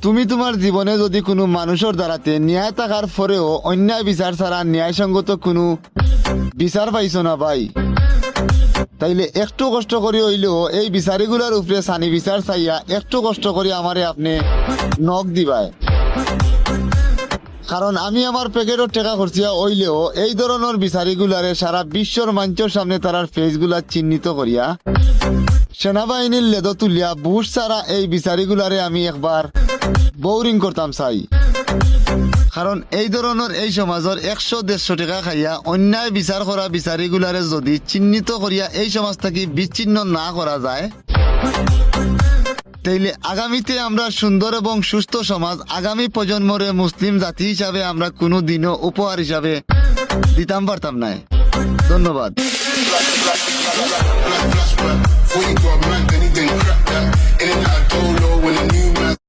তুমি তোমার জীবনে যদি কোনো মানুষের দ্বারাতে ন্যায় থাকার পরেও অন্যায় বিচার ছাড়া ন্যায়সঙ্গত কোনো বিচার পাইছো না ভাই, তাইলে একটু কষ্ট করি হইলেও এই বিচারিগুলার উপরে সানি বিচার চাইয়া একটু কষ্ট করি আমারে আপনি নখ দিবায়। কারণ আমি আমার প্যাকেটর টাকা খরচিয়া হইলেও এই ধরনের বিচারিগুলারে সারা বিশ্বর মঞ্চের সামনে তারার ফেসগুলা চিহ্নিত করিয়া সেনাবাহিনীর লেদ তুলিয়া বুশ ছাড়া এই বিচারিগুলারে আমি একবার বোরিং করতাম চাই। কারণ এই ধরনের এই সমাজের 100-150 টাকা খাইয়া অন্যায় বিচার করা বিচারিগুলারে যদি চিহ্নিত করিয়া এই সমাজ থেকে বিচ্ছিন্ন না করা যায়, তাইলে আগামীতে আমরা সুন্দর এবং সুস্থ সমাজ আগামী প্রজন্মরে মুসলিম জাতি হিসাবে আমরা কোনো দিনও উপহার হিসাবে দিতাম পারতাম না। ধন্যবাদ। Before you go, I'm not anything crap that.